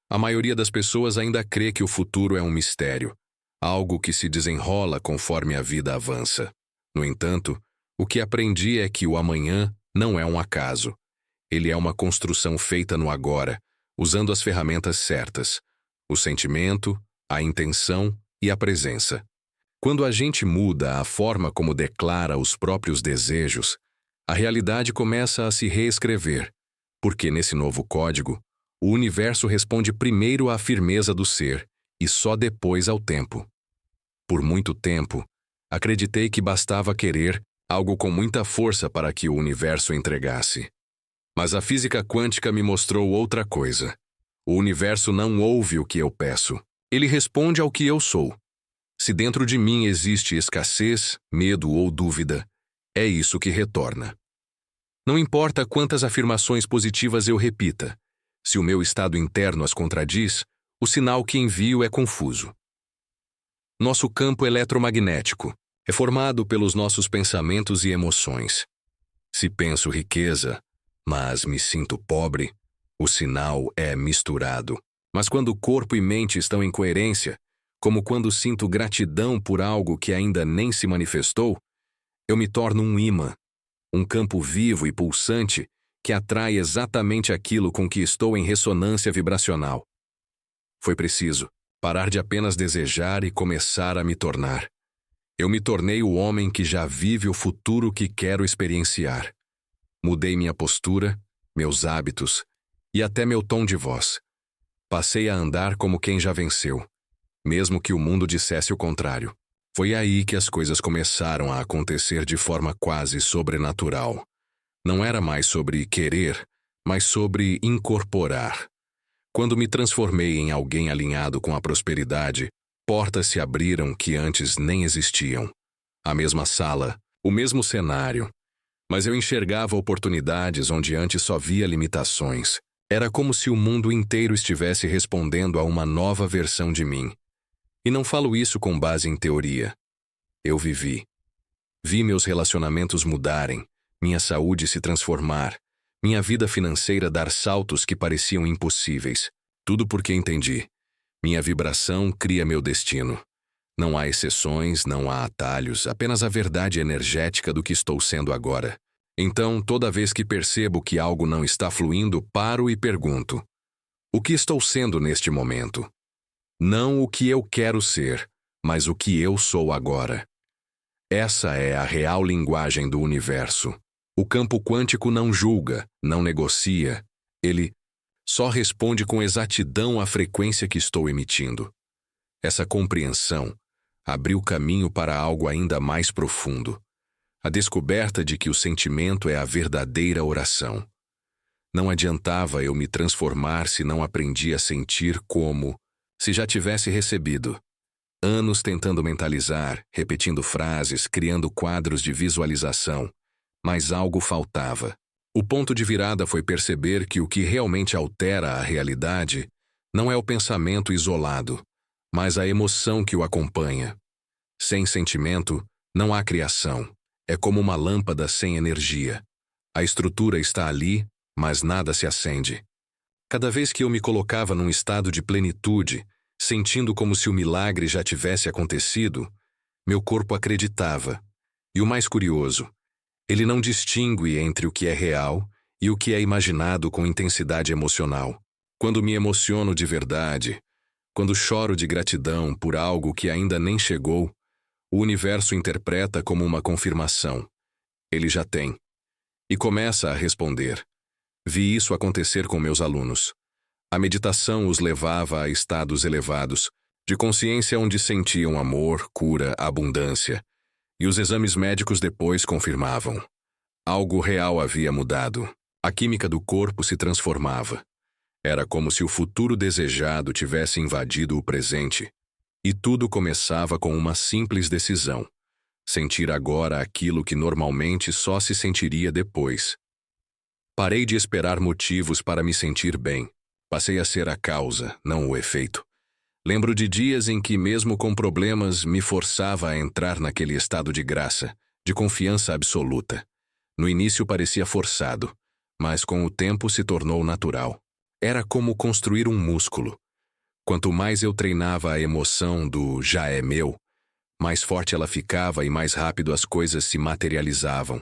A maioria das pessoas ainda crê que o futuro é um mistério, algo que se desenrola conforme a vida avança. No entanto, o que aprendi é que o amanhã não é um acaso. Ele é uma construção feita no agora, usando as ferramentas certas: o sentimento, a intenção e a presença. Quando a gente muda a forma como declara os próprios desejos, a realidade começa a se reescrever, porque nesse novo código, o universo responde primeiro à firmeza do ser e só depois ao tempo. Por muito tempo, acreditei que bastava querer algo com muita força para que o universo entregasse. Mas a física quântica me mostrou outra coisa. O universo não ouve o que eu peço. Ele responde ao que eu sou. Se dentro de mim existe escassez, medo ou dúvida, é isso que retorna. Não importa quantas afirmações positivas eu repita, se o meu estado interno as contradiz, o sinal que envio é confuso. Nosso campo eletromagnético é formado pelos nossos pensamentos e emoções. Se penso riqueza, mas me sinto pobre, o sinal é misturado. Mas quando corpo e mente estão em coerência, como quando sinto gratidão por algo que ainda nem se manifestou, eu me torno um ímã, um campo vivo e pulsante que atrai exatamente aquilo com que estou em ressonância vibracional. Foi preciso parar de apenas desejar e começar a me tornar. Eu me tornei o homem que já vive o futuro que quero experienciar. Mudei minha postura, meus hábitos e até meu tom de voz. Passei a andar como quem já venceu, mesmo que o mundo dissesse o contrário. Foi aí que as coisas começaram a acontecer de forma quase sobrenatural. Não era mais sobre querer, mas sobre incorporar. Quando me transformei em alguém alinhado com a prosperidade, portas se abriram que antes nem existiam. A mesma sala, o mesmo cenário, mas eu enxergava oportunidades onde antes só via limitações. Era como se o mundo inteiro estivesse respondendo a uma nova versão de mim. E não falo isso com base em teoria. Eu vivi. Vi meus relacionamentos mudarem, minha saúde se transformar, minha vida financeira dar saltos que pareciam impossíveis. Tudo porque entendi. Minha vibração cria meu destino. Não há exceções, não há atalhos, apenas a verdade energética do que estou sendo agora. Então, toda vez que percebo que algo não está fluindo, paro e pergunto: o que estou sendo neste momento? Não o que eu quero ser, mas o que eu sou agora. Essa é a real linguagem do universo. O campo quântico não julga, não negocia. Ele só responde com exatidão à frequência que estou emitindo. Essa compreensão abriu caminho para algo ainda mais profundo. A descoberta de que o sentimento é a verdadeira oração. Não adiantava eu me transformar se não aprendi a sentir como se já tivesse recebido. Anos tentando mentalizar, repetindo frases, criando quadros de visualização, mas algo faltava. O ponto de virada foi perceber que o que realmente altera a realidade não é o pensamento isolado, mas a emoção que o acompanha. Sem sentimento, não há criação. É como uma lâmpada sem energia. A estrutura está ali, mas nada se acende. Cada vez que eu me colocava num estado de plenitude, sentindo como se o milagre já tivesse acontecido, meu corpo acreditava. E o mais curioso, ele não distingue entre o que é real e o que é imaginado com intensidade emocional. Quando me emociono de verdade, quando choro de gratidão por algo que ainda nem chegou, o universo interpreta como uma confirmação. Ele já tem. E começa a responder. Vi isso acontecer com meus alunos. A meditação os levava a estados elevados, de consciência onde sentiam amor, cura, abundância. E os exames médicos depois confirmavam. Algo real havia mudado. A química do corpo se transformava. Era como se o futuro desejado tivesse invadido o presente. E tudo começava com uma simples decisão: sentir agora aquilo que normalmente só se sentiria depois. Parei de esperar motivos para me sentir bem. Passei a ser a causa, não o efeito. Lembro de dias em que, mesmo com problemas, me forçava a entrar naquele estado de graça, de confiança absoluta. No início parecia forçado, mas com o tempo se tornou natural. Era como construir um músculo. Quanto mais eu treinava a emoção do já é meu, mais forte ela ficava e mais rápido as coisas se materializavam.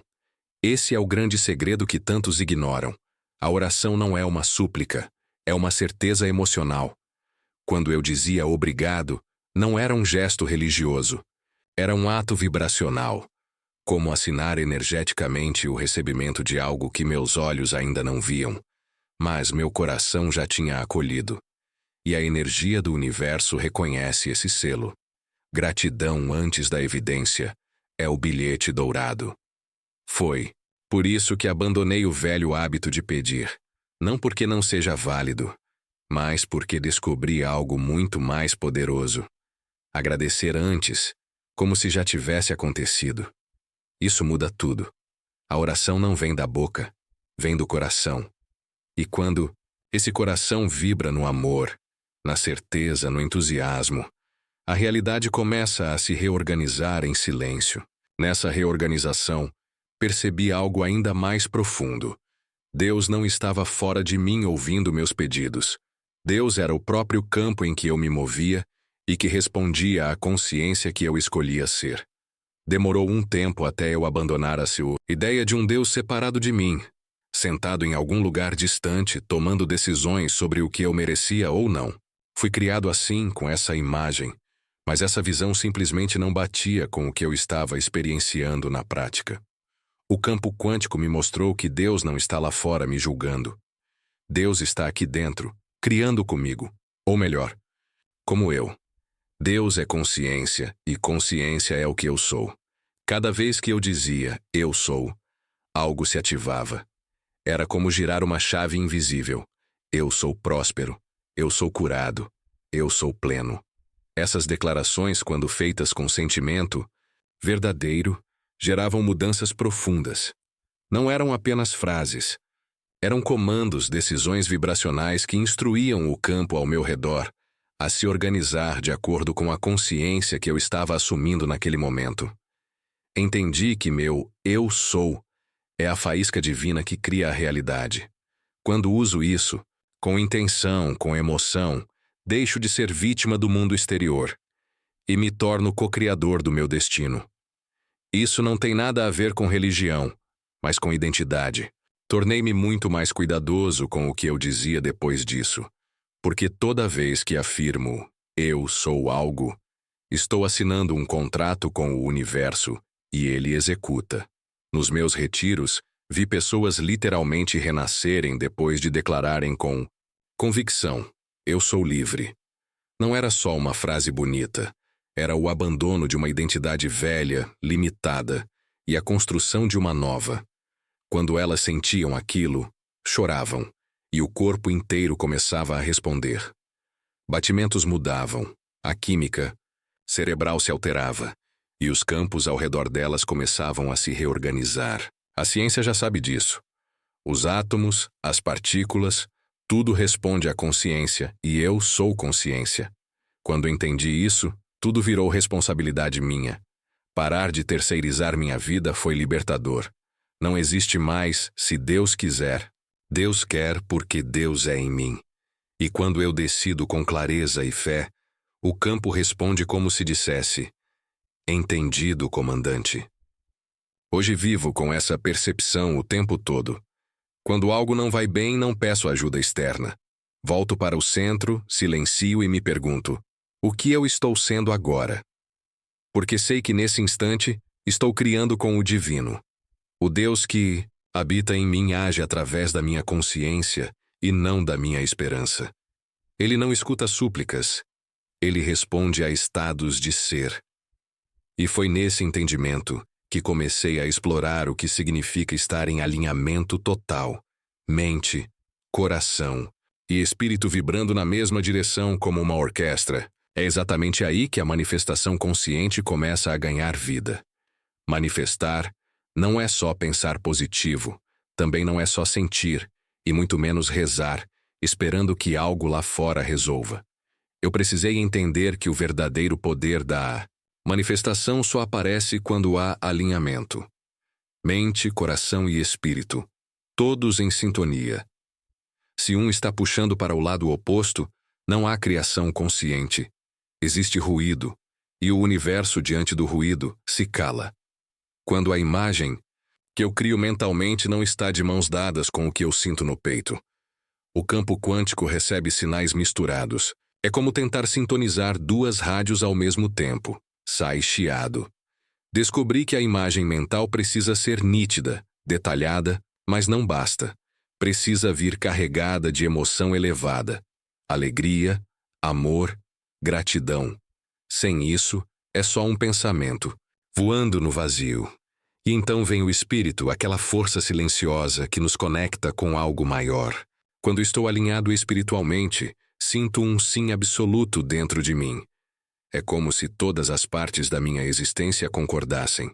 Esse é o grande segredo que tantos ignoram. A oração não é uma súplica, é uma certeza emocional. Quando eu dizia obrigado, não era um gesto religioso. Era um ato vibracional, como assinar energeticamente o recebimento de algo que meus olhos ainda não viam, mas meu coração já tinha acolhido. E a energia do universo reconhece esse selo. Gratidão antes da evidência é o bilhete dourado. Foi por isso que abandonei o velho hábito de pedir, não porque não seja válido, mas porque descobri algo muito mais poderoso. Agradecer antes, como se já tivesse acontecido. Isso muda tudo. A oração não vem da boca, vem do coração. E quando esse coração vibra no amor, na certeza, no entusiasmo, a realidade começa a se reorganizar em silêncio. Nessa reorganização, percebi algo ainda mais profundo. Deus não estava fora de mim ouvindo meus pedidos. Deus era o próprio campo em que eu me movia e que respondia à consciência que eu escolhia ser. Demorou um tempo até eu abandonar a sua ideia de um Deus separado de mim, sentado em algum lugar distante, tomando decisões sobre o que eu merecia ou não. Fui criado assim, com essa imagem, mas essa visão simplesmente não batia com o que eu estava experienciando na prática. O campo quântico me mostrou que Deus não está lá fora me julgando. Deus está aqui dentro, criando comigo, ou melhor, como eu. Deus é consciência e consciência é o que eu sou. Cada vez que eu dizia eu sou, algo se ativava. Era como girar uma chave invisível. Eu sou próspero, eu sou curado, eu sou pleno. Essas declarações, quando feitas com sentimento verdadeiro, geravam mudanças profundas. Não eram apenas frases. Eram comandos, decisões vibracionais que instruíam o campo ao meu redor a se organizar de acordo com a consciência que eu estava assumindo naquele momento. Entendi que meu eu sou é a faísca divina que cria a realidade. Quando uso isso, com intenção, com emoção, deixo de ser vítima do mundo exterior e me torno co-criador do meu destino. Isso não tem nada a ver com religião, mas com identidade. Tornei-me muito mais cuidadoso com o que eu dizia depois disso, porque toda vez que afirmo eu sou algo, estou assinando um contrato com o universo e ele executa. Nos meus retiros, vi pessoas literalmente renascerem depois de declararem com convicção: eu sou livre. Não era só uma frase bonita. Era o abandono de uma identidade velha, limitada, e a construção de uma nova. Quando elas sentiam aquilo, choravam, e o corpo inteiro começava a responder. Batimentos mudavam, a química cerebral se alterava, e os campos ao redor delas começavam a se reorganizar. A ciência já sabe disso. Os átomos, as partículas, tudo responde à consciência, e eu sou consciência. Quando entendi isso, tudo virou responsabilidade minha. Parar de terceirizar minha vida foi libertador. Não existe mais se Deus quiser. Deus quer porque Deus é em mim. E quando eu decido com clareza e fé, o campo responde como se dissesse: entendido, comandante. Hoje vivo com essa percepção o tempo todo. Quando algo não vai bem, não peço ajuda externa. Volto para o centro, silencio e me pergunto: o que eu estou sendo agora? Porque sei que nesse instante estou criando com o divino. O Deus que habita em mim age através da minha consciência e não da minha esperança. Ele não escuta súplicas. Ele responde a estados de ser. E foi nesse entendimento que comecei a explorar o que significa estar em alinhamento total. Mente, coração e espírito vibrando na mesma direção como uma orquestra. É exatamente aí que a manifestação consciente começa a ganhar vida. Manifestar não é só pensar positivo, também não é só sentir, e muito menos rezar, esperando que algo lá fora resolva. Eu precisei entender que o verdadeiro poder da manifestação só aparece quando há alinhamento. Mente, coração e espírito, todos em sintonia. Se um está puxando para o lado oposto, não há criação consciente. Existe ruído, e o universo diante do ruído se cala. Quando a imagem que eu crio mentalmente não está de mãos dadas com o que eu sinto no peito. O campo quântico recebe sinais misturados. É como tentar sintonizar duas rádios ao mesmo tempo. Sai chiado. Descobri que a imagem mental precisa ser nítida, detalhada, mas não basta. Precisa vir carregada de emoção elevada. Alegria, amor, gratidão. Sem isso, é só um pensamento, voando no vazio. E então vem o espírito, aquela força silenciosa que nos conecta com algo maior. Quando estou alinhado espiritualmente, sinto um sim absoluto dentro de mim. É como se todas as partes da minha existência concordassem.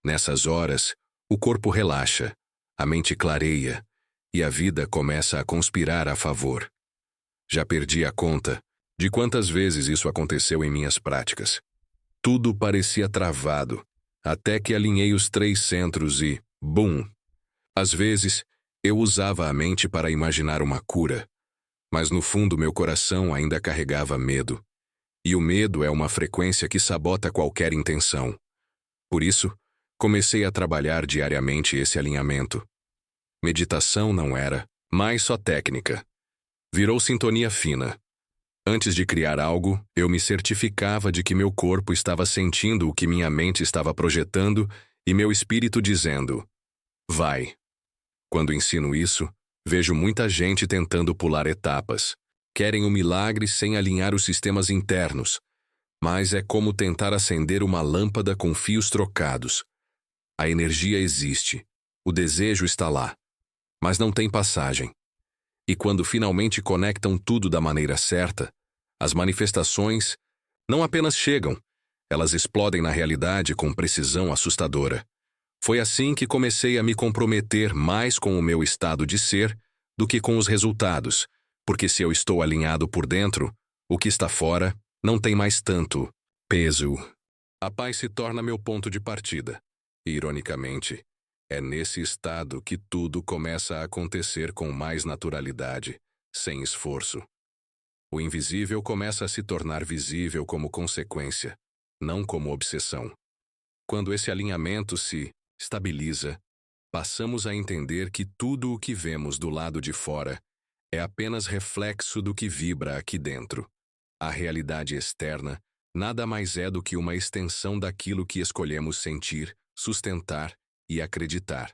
Nessas horas, o corpo relaxa, a mente clareia, e a vida começa a conspirar a favor. Já perdi a conta de quantas vezes isso aconteceu em minhas práticas. Tudo parecia travado, até que alinhei os 3 centros e, bum! Às vezes, eu usava a mente para imaginar uma cura, mas no fundo meu coração ainda carregava medo. E o medo é uma frequência que sabota qualquer intenção. Por isso, comecei a trabalhar diariamente esse alinhamento. Meditação não era mais só técnica. Virou sintonia fina. Antes de criar algo, eu me certificava de que meu corpo estava sentindo o que minha mente estava projetando e meu espírito dizendo: vai. Quando ensino isso, vejo muita gente tentando pular etapas. Querem o milagre sem alinhar os sistemas internos. Mas é como tentar acender uma lâmpada com fios trocados. A energia existe. O desejo está lá. Mas não tem passagem. E quando finalmente conectam tudo da maneira certa, as manifestações não apenas chegam, elas explodem na realidade com precisão assustadora. Foi assim que comecei a me comprometer mais com o meu estado de ser do que com os resultados, porque se eu estou alinhado por dentro, o que está fora não tem mais tanto peso. A paz se torna meu ponto de partida. E, ironicamente, é nesse estado que tudo começa a acontecer com mais naturalidade, sem esforço. O invisível começa a se tornar visível como consequência, não como obsessão. Quando esse alinhamento se estabiliza, passamos a entender que tudo o que vemos do lado de fora é apenas reflexo do que vibra aqui dentro. A realidade externa nada mais é do que uma extensão daquilo que escolhemos sentir, sustentar e acreditar.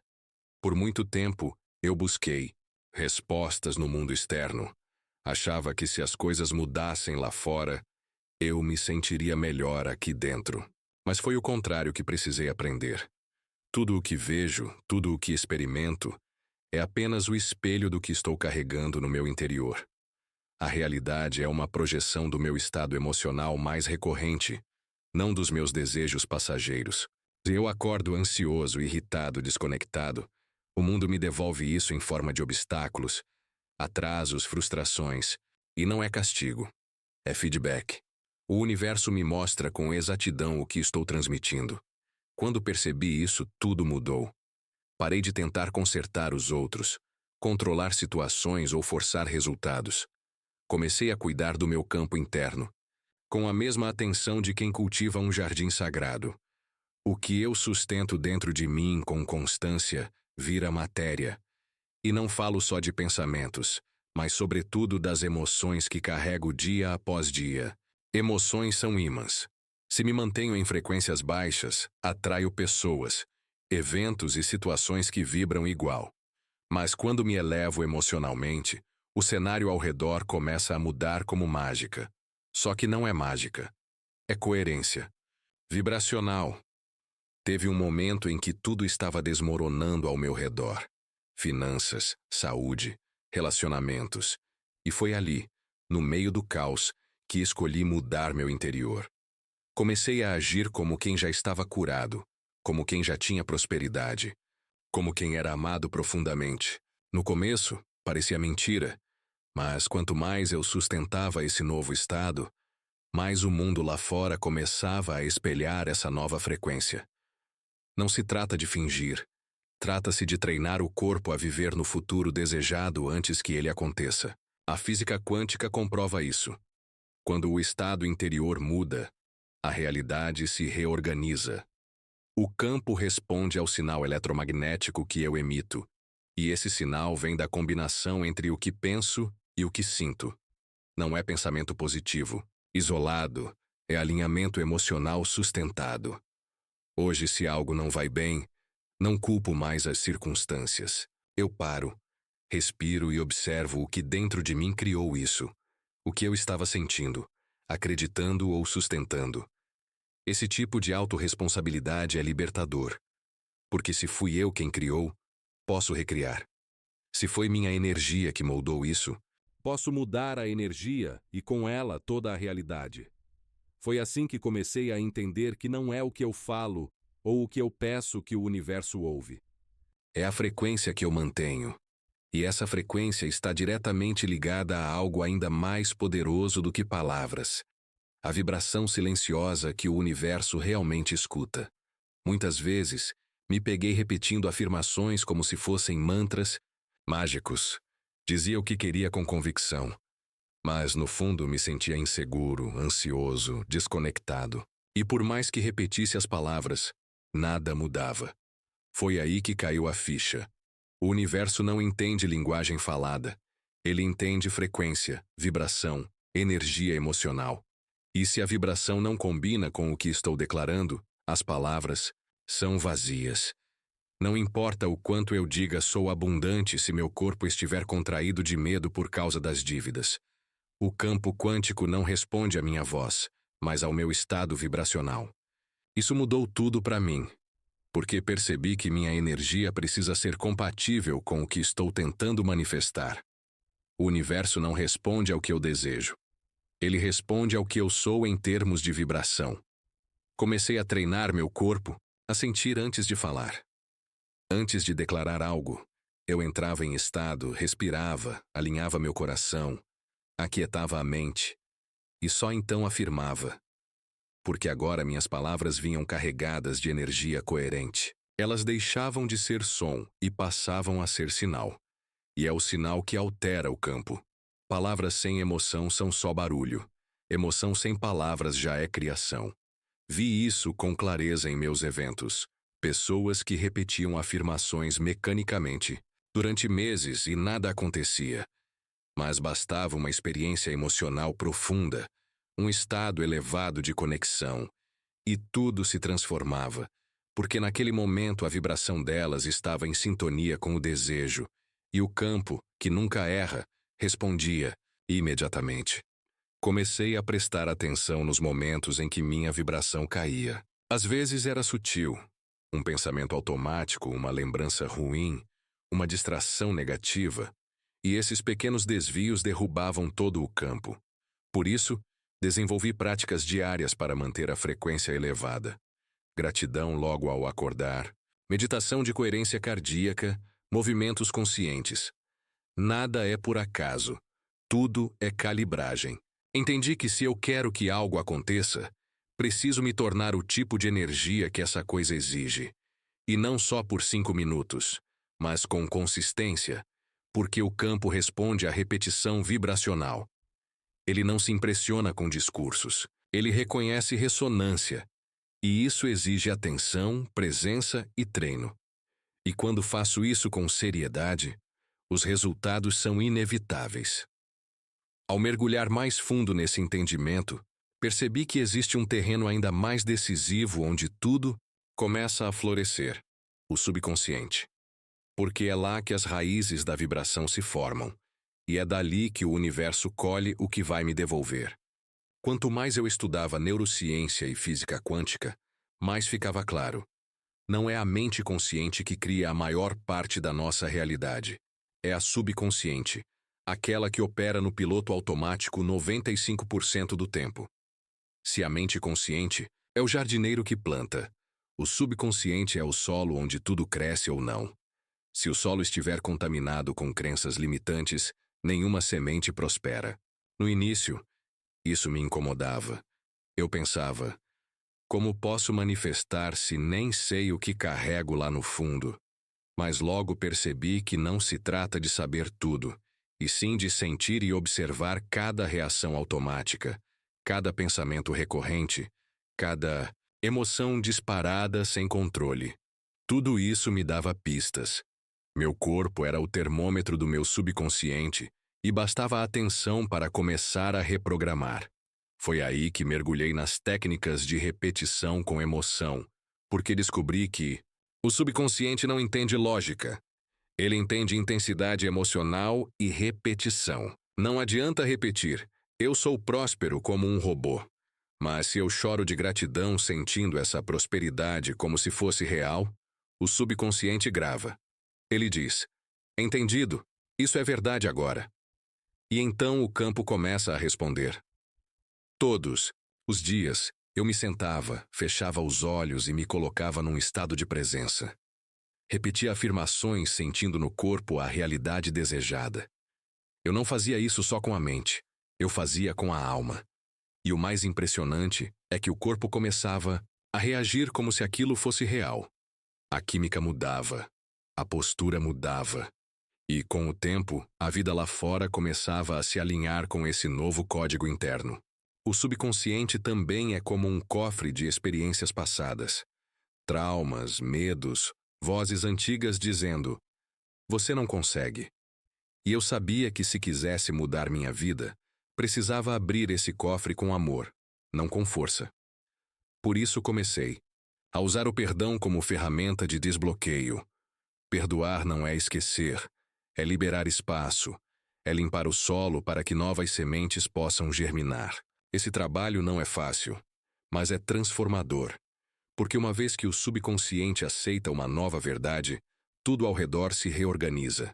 Por muito tempo, eu busquei respostas no mundo externo. Achava que se as coisas mudassem lá fora, eu me sentiria melhor aqui dentro. Mas foi o contrário que precisei aprender. Tudo o que vejo, tudo o que experimento, é apenas o espelho do que estou carregando no meu interior. A realidade é uma projeção do meu estado emocional mais recorrente, não dos meus desejos passageiros. Se eu acordo ansioso, irritado, desconectado, o mundo me devolve isso em forma de obstáculos, atrasos, frustrações, e não é castigo, é feedback. O universo me mostra com exatidão o que estou transmitindo. Quando percebi isso, tudo mudou. Parei de tentar consertar os outros, controlar situações ou forçar resultados. Comecei a cuidar do meu campo interno, com a mesma atenção de quem cultiva um jardim sagrado. O que eu sustento dentro de mim com constância vira matéria. E não falo só de pensamentos, mas sobretudo das emoções que carrego dia após dia. Emoções são ímãs. Se me mantenho em frequências baixas, atraio pessoas, eventos e situações que vibram igual. Mas quando me elevo emocionalmente, o cenário ao redor começa a mudar como mágica. Só que não é mágica. É coerência. Vibracional. Teve um momento em que tudo estava desmoronando ao meu redor. Finanças, saúde, relacionamentos. E foi ali, no meio do caos, que escolhi mudar meu interior. Comecei a agir como quem já estava curado, como quem já tinha prosperidade, como quem era amado profundamente. No começo, parecia mentira, mas quanto mais eu sustentava esse novo estado, mais o mundo lá fora começava a espelhar essa nova frequência. Não se trata de fingir, Trata-se de treinar o corpo a viver no futuro desejado antes que ele aconteça. A física quântica comprova isso. Quando o estado interior muda, a realidade se reorganiza. O campo responde ao sinal eletromagnético que eu emito, e esse sinal vem da combinação entre o que penso e o que sinto. Não é pensamento positivo, isolado, é alinhamento emocional sustentado. Hoje, se algo não vai bem, não culpo mais as circunstâncias. Eu paro, respiro e observo o que dentro de mim criou isso, o que eu estava sentindo, acreditando ou sustentando. Esse tipo de autorresponsabilidade é libertador, porque se fui eu quem criou, posso recriar. Se foi minha energia que moldou isso, posso mudar a energia e com ela toda a realidade. Foi assim que comecei a entender que não é o que eu falo ou o que eu peço que o universo ouve. É a frequência que eu mantenho. E essa frequência está diretamente ligada a algo ainda mais poderoso do que palavras. A vibração silenciosa que o universo realmente escuta. Muitas vezes, me peguei repetindo afirmações como se fossem mantras mágicos. Dizia o que queria com convicção. Mas, no fundo, me sentia inseguro, ansioso, desconectado. E por mais que repetisse as palavras, nada mudava. Foi aí que caiu a ficha. O universo não entende linguagem falada. Ele entende frequência, vibração, energia emocional. E se a vibração não combina com o que estou declarando, as palavras são vazias. Não importa o quanto eu diga sou abundante se meu corpo estiver contraído de medo por causa das dívidas. O campo quântico não responde à minha voz, mas ao meu estado vibracional. Isso mudou tudo para mim, porque percebi que minha energia precisa ser compatível com o que estou tentando manifestar. O universo não responde ao que eu desejo. Ele responde ao que eu sou em termos de vibração. Comecei a treinar meu corpo, a sentir antes de falar. Antes de declarar algo, eu entrava em estado, respirava, alinhava meu coração, aquietava a mente, e só então afirmava. Porque agora minhas palavras vinham carregadas de energia coerente. Elas deixavam de ser som e passavam a ser sinal. E é o sinal que altera o campo. Palavras sem emoção são só barulho. Emoção sem palavras já é criação. Vi isso com clareza em meus eventos. Pessoas que repetiam afirmações mecanicamente, durante meses e nada acontecia. Mas bastava uma experiência emocional profunda, um estado elevado de conexão, e tudo se transformava, porque naquele momento a vibração delas estava em sintonia com o desejo, e o campo, que nunca erra, respondia imediatamente. Comecei a prestar atenção nos momentos em que minha vibração caía. Às vezes era sutil, um pensamento automático, uma lembrança ruim, uma distração negativa, e esses pequenos desvios derrubavam todo o campo. Por isso, desenvolvi práticas diárias para manter a frequência elevada. Gratidão logo ao acordar, meditação de coerência cardíaca, movimentos conscientes. Nada é por acaso, tudo é calibragem. Entendi que se eu quero que algo aconteça, preciso me tornar o tipo de energia que essa coisa exige. E não só por 5 minutos, mas com consistência, porque o campo responde à repetição vibracional. Ele não se impressiona com discursos, ele reconhece ressonância, e isso exige atenção, presença e treino. E quando faço isso com seriedade, os resultados são inevitáveis. Ao mergulhar mais fundo nesse entendimento, percebi que existe um terreno ainda mais decisivo onde tudo começa a florescer, o subconsciente. Porque é lá que as raízes da vibração se formam, e é dali que o universo colhe o que vai me devolver. Quanto mais eu estudava neurociência e física quântica, mais ficava claro. Não é a mente consciente que cria a maior parte da nossa realidade. É a subconsciente, aquela que opera no piloto automático 95% do tempo. Se a mente consciente é o jardineiro que planta, o subconsciente é o solo onde tudo cresce ou não. Se o solo estiver contaminado com crenças limitantes, nenhuma semente prospera. No início, isso me incomodava. Eu pensava, como posso manifestar se nem sei o que carrego lá no fundo? Mas logo percebi que não se trata de saber tudo, e sim de sentir e observar cada reação automática, cada pensamento recorrente, cada emoção disparada sem controle. Tudo isso me dava pistas. Meu corpo era o termômetro do meu subconsciente e bastava a atenção para começar a reprogramar. Foi aí que mergulhei nas técnicas de repetição com emoção, porque descobri que o subconsciente não entende lógica. Ele entende intensidade emocional e repetição. Não adianta repetir, eu sou próspero como um robô. Mas se eu choro de gratidão sentindo essa prosperidade como se fosse real, o subconsciente grava. Ele diz, entendido, isso é verdade agora. E então o campo começa a responder. Todos os dias, eu me sentava, fechava os olhos e me colocava num estado de presença. Repetia afirmações sentindo no corpo a realidade desejada. Eu não fazia isso só com a mente, eu fazia com a alma. E o mais impressionante é que o corpo começava a reagir como se aquilo fosse real. A química mudava, a postura mudava. E, com o tempo, a vida lá fora começava a se alinhar com esse novo código interno. O subconsciente também é como um cofre de experiências passadas. Traumas, medos, vozes antigas dizendo, você não consegue. E eu sabia que se quisesse mudar minha vida, precisava abrir esse cofre com amor, não com força. Por isso comecei a usar o perdão como ferramenta de desbloqueio. Perdoar não é esquecer, é liberar espaço, é limpar o solo para que novas sementes possam germinar. Esse trabalho não é fácil, mas é transformador, porque uma vez que o subconsciente aceita uma nova verdade, tudo ao redor se reorganiza.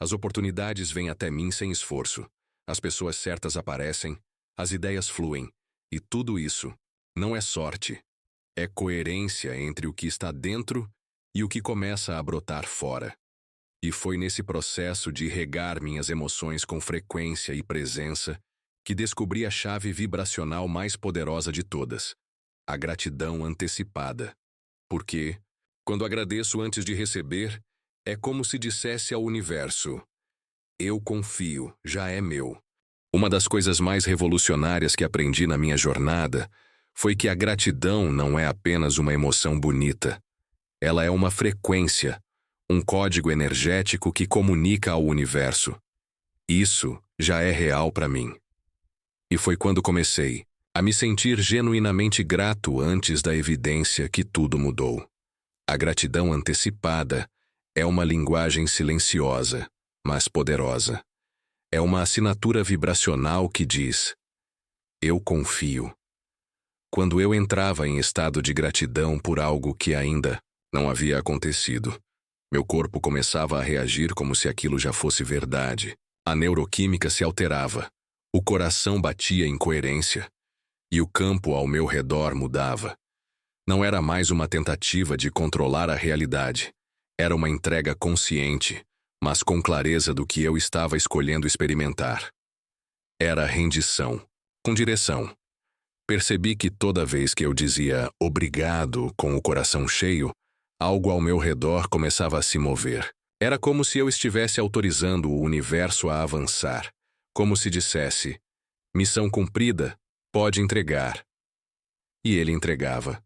As oportunidades vêm até mim sem esforço, as pessoas certas aparecem, as ideias fluem, e tudo isso não é sorte, é coerência entre o que está dentro e o que começa a brotar fora. E foi nesse processo de regar minhas emoções com frequência e presença que descobri a chave vibracional mais poderosa de todas, a gratidão antecipada. Porque, quando agradeço antes de receber, é como se dissesse ao universo, eu confio, já é meu. Uma das coisas mais revolucionárias que aprendi na minha jornada foi que a gratidão não é apenas uma emoção bonita. Ela é uma frequência, um código energético que comunica ao universo. Isso já é real para mim. E foi quando comecei a me sentir genuinamente grato antes da evidência que tudo mudou. A gratidão antecipada é uma linguagem silenciosa, mas poderosa. É uma assinatura vibracional que diz, eu confio. Quando eu entrava em estado de gratidão por algo que ainda não havia acontecido, meu corpo começava a reagir como se aquilo já fosse verdade. A neuroquímica se alterava, o coração batia em coerência, e o campo ao meu redor mudava. Não era mais uma tentativa de controlar a realidade. Era uma entrega consciente, mas com clareza do que eu estava escolhendo experimentar. Era rendição, com direção. Percebi que toda vez que eu dizia obrigado com o coração cheio, algo ao meu redor começava a se mover. Era como se eu estivesse autorizando o universo a avançar, como se dissesse, missão cumprida, pode entregar. E ele entregava.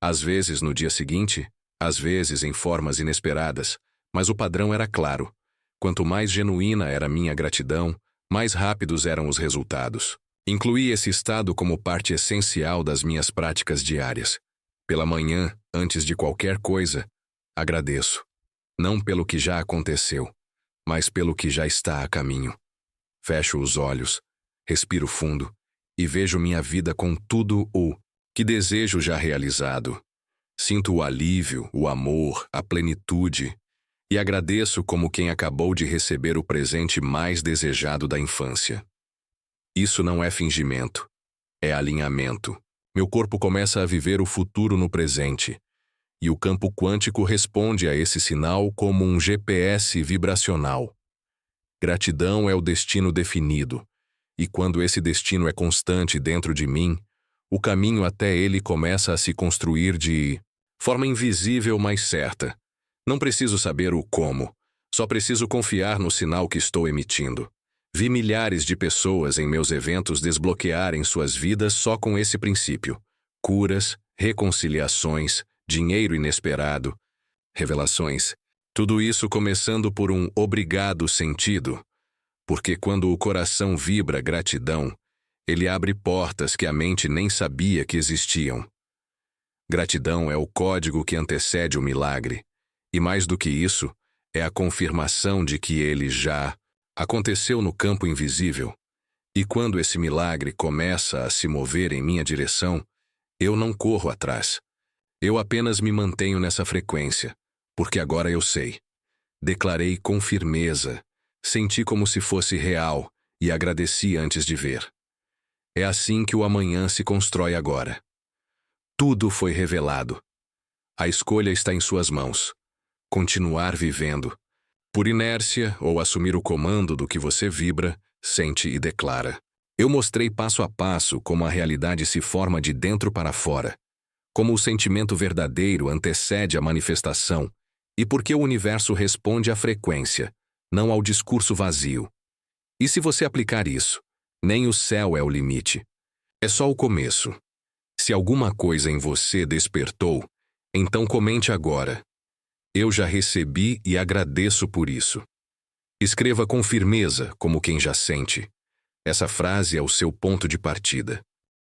Às vezes no dia seguinte, às vezes em formas inesperadas, mas o padrão era claro. Quanto mais genuína era minha gratidão, mais rápidos eram os resultados. Incluí esse estado como parte essencial das minhas práticas diárias. Pela manhã, antes de qualquer coisa, agradeço. Não pelo que já aconteceu, mas pelo que já está a caminho. Fecho os olhos, respiro fundo e vejo minha vida com tudo o que desejo já realizado. Sinto o alívio, o amor, a plenitude e agradeço como quem acabou de receber o presente mais desejado da infância. Isso não é fingimento, é alinhamento. Meu corpo começa a viver o futuro no presente, e o campo quântico responde a esse sinal como um GPS vibracional. Gratidão é o destino definido, e quando esse destino é constante dentro de mim, o caminho até ele começa a se construir de forma invisível, mas certa. Não preciso saber o como, só preciso confiar no sinal que estou emitindo. Vi milhares de pessoas em meus eventos desbloquearem suas vidas só com esse princípio. Curas, reconciliações, dinheiro inesperado, revelações. Tudo isso começando por um obrigado sentido, porque quando o coração vibra gratidão, ele abre portas que a mente nem sabia que existiam. Gratidão é o código que antecede o milagre, e mais do que isso, é a confirmação de que ele já aconteceu no campo invisível. E quando esse milagre começa a se mover em minha direção, eu não corro atrás. Eu apenas me mantenho nessa frequência, porque agora eu sei. Declarei com firmeza, senti como se fosse real e agradeci antes de ver. É assim que o amanhã se constrói agora. Tudo foi revelado. A escolha está em suas mãos. Continuar vivendo, por inércia ou assumir o comando do que você vibra, sente e declara. Eu mostrei passo a passo como a realidade se forma de dentro para fora, como o sentimento verdadeiro antecede a manifestação e porque o universo responde à frequência, não ao discurso vazio. E se você aplicar isso, nem o céu é o limite. É só o começo. Se alguma coisa em você despertou, então comente agora. Eu já recebi e agradeço por isso. Escreva com firmeza, como quem já sente. Essa frase é o seu ponto de partida.